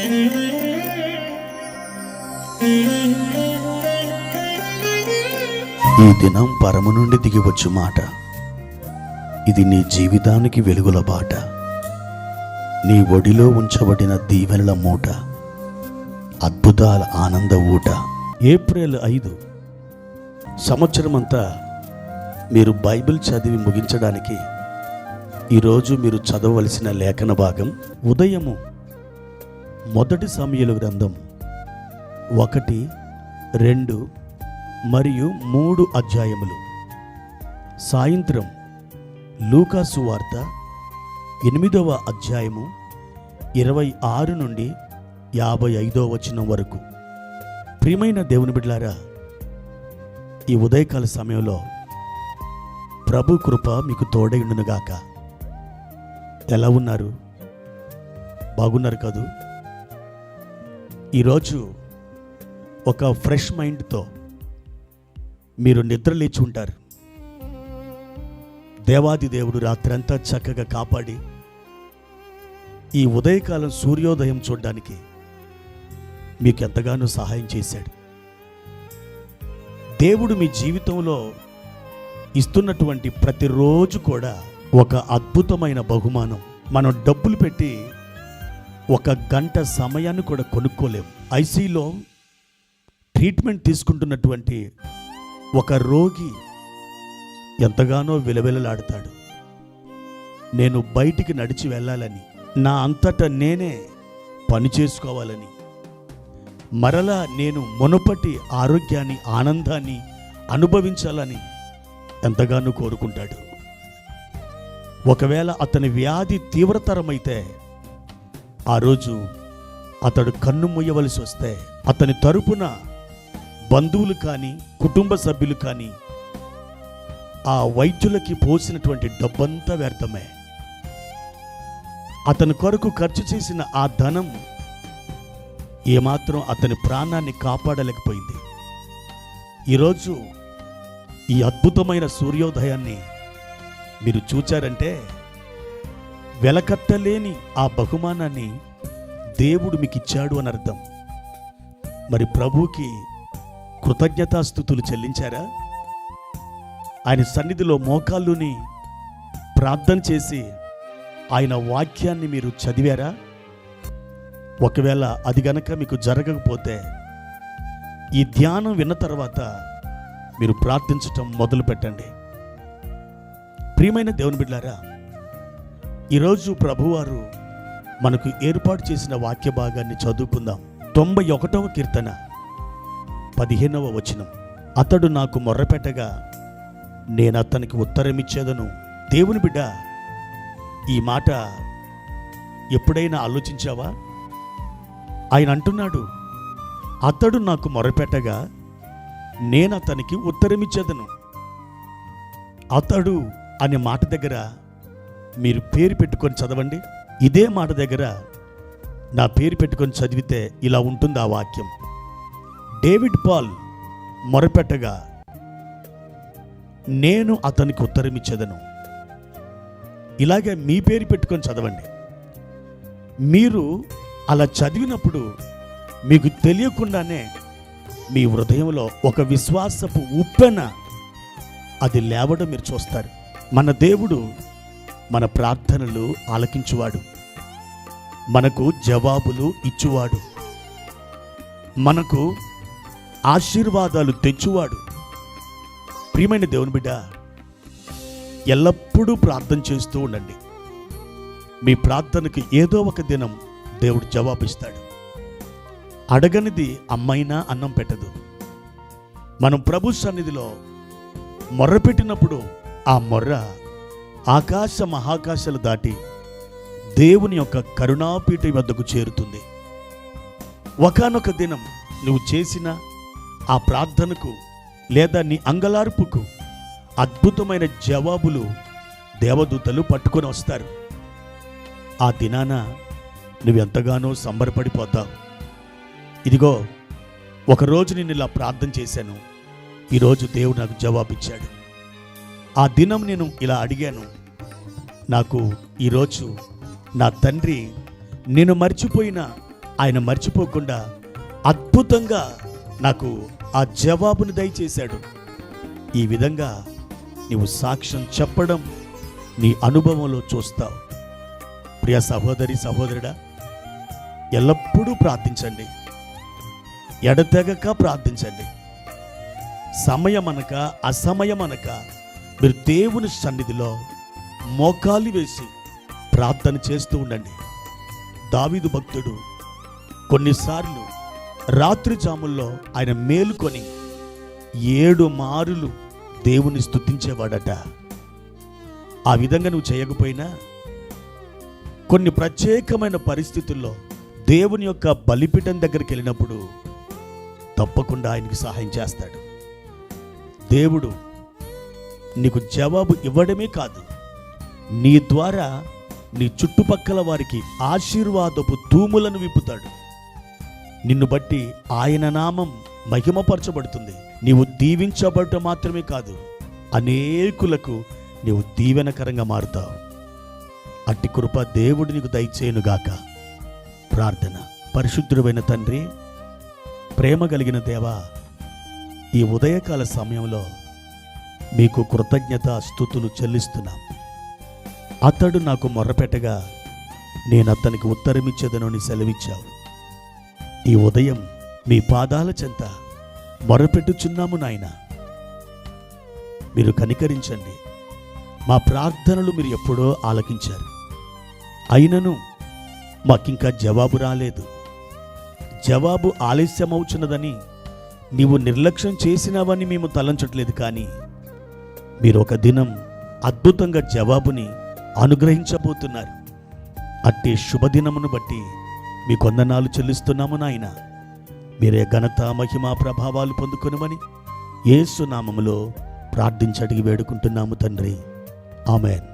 ఈ దినం పరము నుండి దిగివచ్చు మాట. ఇది నీ జీవితానికి వెలుగుల బాట. నీ ఒడిలో ఉంచబడిన దీవెనల మూట, అద్భుతాల ఆనంద ఊట. ఏప్రిల్ 5 సంవత్సరమంతా మీరు బైబిల్ చదివి ముగించడానికి ఈరోజు మీరు చదవవలసిన లేఖన భాగం ఉదయము 1 సమూయేలు గ్రంథం 1, 2 మరియు 3 అధ్యాయములు. సాయంత్రం లూకా సువార్త 8వ అధ్యాయము 26 నుండి 55వ వచనం వరకు. ప్రియమైన దేవుని బిడ్డలారా, ఈ ఉదయకాల సమయంలో ప్రభు కృప మీకు తోడైండునుగాక. ఎలా ఉన్నారు? బాగున్నారు కదూ? ఈరోజు ఒక ఫ్రెష్ మైండ్తో మీరు నిద్ర లేచి ఉంటారు. దేవాది దేవుడు రాత్రంతా చక్కగా కాపాడి ఈ ఉదయకాలం సూర్యోదయం చూడడానికి మీకు ఎంతగానో సహాయం చేశాడు. దేవుడు మీ జీవితంలో ఇస్తున్నటువంటి ప్రతిరోజు కూడా ఒక అద్భుతమైన బహుమానం. మనం డబ్బులు పెట్టి 1 గంట సమయాన్ని కూడా కొనుక్కోలేము. ఐసీలో ట్రీట్మెంట్ తీసుకుంటున్నటువంటి ఒక రోగి ఎంతగానో విలవిలలాడతాడు. నేను బయటికి నడిచి వెళ్ళాలని, నా అంతటా నేనే పని చేసుకోవాలని, మరలా నేను మునుపటి ఆరోగ్యాన్ని, ఆనందాన్ని అనుభవించాలని ఎంతగానో కోరుకుంటాడు. ఒకవేళ అతని వ్యాధి తీవ్రతరమైతే ఆ రోజు అతడు కన్ను మూయవలసి వస్తే అతని తరపున బంధువులు కానీ, కుటుంబ సభ్యులు కానీ ఆ వైద్యులకి పోసినటువంటి డబ్బంతా వ్యర్థమే. అతని కొరకు ఖర్చు చేసిన ఆ ధనం ఏమాత్రం అతని ప్రాణాన్ని కాపాడలేకపోయింది. ఈరోజు ఈ అద్భుతమైన సూర్యోదయాన్ని మీరు చూచారంటే వెలకట్టలేని ఆ బహుమానాన్ని దేవుడు మీకు ఇచ్చాడు అని అర్థం. మరి ప్రభువుకి కృతజ్ఞతాస్తుతులు చెల్లించారా? ఆయన సన్నిధిలో మోకాళ్ళుని ప్రార్థన చేసి ఆయన వాక్యాన్ని మీరు చదివారా? ఒకవేళ అది గనక మీకు జరగకపోతే ఈ ధ్యానం విన్న తర్వాత మీరు ప్రార్థించటం మొదలు పెట్టండి. ప్రియమైన దేవుని బిడ్డలారా, ఈరోజు ప్రభువారు మనకు ఏర్పాటు చేసిన వాక్య భాగాన్ని చదువుకుందాం. 91వ కీర్తన 15వ వచనం. అతడు నాకు మొర్రపెట్టగా నేను అతనికి ఉత్తరమిచ్చేదను. దేవుని బిడ్డ, ఈ మాట ఎప్పుడైనా ఆలోచించావా? ఆయన అంటున్నాడు, అతడు నాకు మొరపెట్టగా నేను అతనికి ఉత్తరమిచ్చేదను. అతడు అనే మాట దగ్గర మీరు పేరు పెట్టుకొని చదవండి. ఇదే మాట దగ్గర నా పేరు పెట్టుకొని చదివితే ఇలా ఉంటుంది ఆ వాక్యం. డేవిడ్ పాల్ మొరపెట్టగా నేను అతనికి ఉత్తరమిచ్చేదను. ఇలాగే మీ పేరు పెట్టుకొని చదవండి. మీరు అలా చదివినప్పుడు మీకు తెలియకుండానే మీ హృదయంలో ఒక విశ్వాసపు ఉప్పెన అది లేవడం మీరు చూస్తారు. మన దేవుడు మన ప్రార్థనలు ఆలకించువాడు, మనకు జవాబులు ఇచ్చువాడు, మనకు ఆశీర్వాదాలు తెచ్చువాడు. ప్రియమైన దేవుని బిడ్డ, ఎల్లప్పుడూ ప్రార్థన చేస్తూ ఉండండి. మీ ప్రార్థనకు ఏదో ఒక దినం దేవుడు జవాబిస్తాడు. అడగనిది అమ్మైనా అన్నం పెట్టదు. మనం ప్రభు సన్నిధిలో మొర్ర పెట్టినప్పుడు ఆ మొర్ర ఆకాశ మహాకాశాలు దాటి దేవుని యొక్క కరుణాపీఠ వద్దకు చేరుతుంది. ఒకానొక దినం నువ్వు చేసిన ఆ ప్రార్థనకు లేదా నీ అంగలార్పుకు అద్భుతమైన జవాబులు దేవదూతలు పట్టుకొని వస్తారు. ఆ దినాన నువ్వెంతగానో సంబరపడిపోతావు. ఇదిగో, ఒకరోజు నేను ఇలా ప్రార్థన చేశాను, ఈరోజు దేవుడు నాకు జవాబిచ్చాడు. ఆ దినం నేను ఇలా అడిగాను, నాకు ఈరోజు నా తండ్రి నేను మర్చిపోయిన ఆయన మర్చిపోకుండా అద్భుతంగా నాకు ఆ జవాబును దయచేశాడు. ఈ విధంగా నీవు సాక్ష్యం చెప్పడం నీ అనుభవంలో చూస్తావు. ప్రియ సహోదరి సహోదరుడా, ఎల్లప్పుడూ ప్రార్థించండి, ఎడతెగక ప్రార్థించండి. సమయమనక అసమయమనక మీరు దేవుని సన్నిధిలో మోకాలు వేసి ప్రార్థన చేస్తూ ఉండండి. దావీదు భక్తుడు కొన్నిసార్లు రాత్రి జాముల్లో ఆయన మేలుకొని 7 మారులు దేవుని స్తుతించేవాడట. ఆ విధంగా నువ్వు చేయకపోయినా కొన్ని ప్రత్యేకమైన పరిస్థితుల్లో దేవుని యొక్క బలిపీఠం దగ్గరికి వెళ్ళినప్పుడు తప్పకుండా ఆయనకి సహాయం చేస్తాడు. దేవుడు నీకు జవాబు ఇవ్వడమే కాదు, నీ ద్వారా నీ చుట్టుపక్కల వారికి ఆశీర్వాదపు తూములను విప్పుతాడు. నిన్ను బట్టి ఆయన నామం మహిమపరచబడుతుంది. నీవు దీవించబడటం మాత్రమే కాదు, అనేకులకు నీవు దీవెనకరంగా మారుతావు. అట్టి కృప దేవుడు నీకు దయచేయునుగాక. ప్రార్థన. పరిశుద్ధుడైన తండ్రి, ప్రేమ కలిగిన దేవా, ఈ ఉదయకాల సమయంలో మీకు కృతజ్ఞత స్తుతులు చెల్లిస్తున్నాం. అతడు నాకు మొర్రపెట్టగా నేను అతనికి ఉత్తరమిచ్చేదనని సెలవిచ్చావు. ఈ ఉదయం మీ పాదాల చెంత మొర్రపెట్టుచున్నాము నాయన. మీరు కనికరించండి. మా ప్రార్థనలు మీరు ఎప్పుడో ఆలకించారు, అయినను మాకింకా జవాబు రాలేదు. జవాబు ఆలస్యమవుచున్నదని నీవు నిర్లక్ష్యం చేసినావని మేము తలంచట్లేదు, కానీ మీరు ఒక దినం అద్భుతంగా జవాబుని అనుగ్రహించబోతున్నారు. అట్టి శుభదినమును బట్టి మీ వందనాలు చెల్లిస్తున్నాము నాయన. మీరే ఘనత మహిమ ప్రభావాలు పొందుకొనుమని యేసు నామములో ప్రార్థించి అడిగి వేడుకుంటున్నాము తండ్రి. ఆమేన్.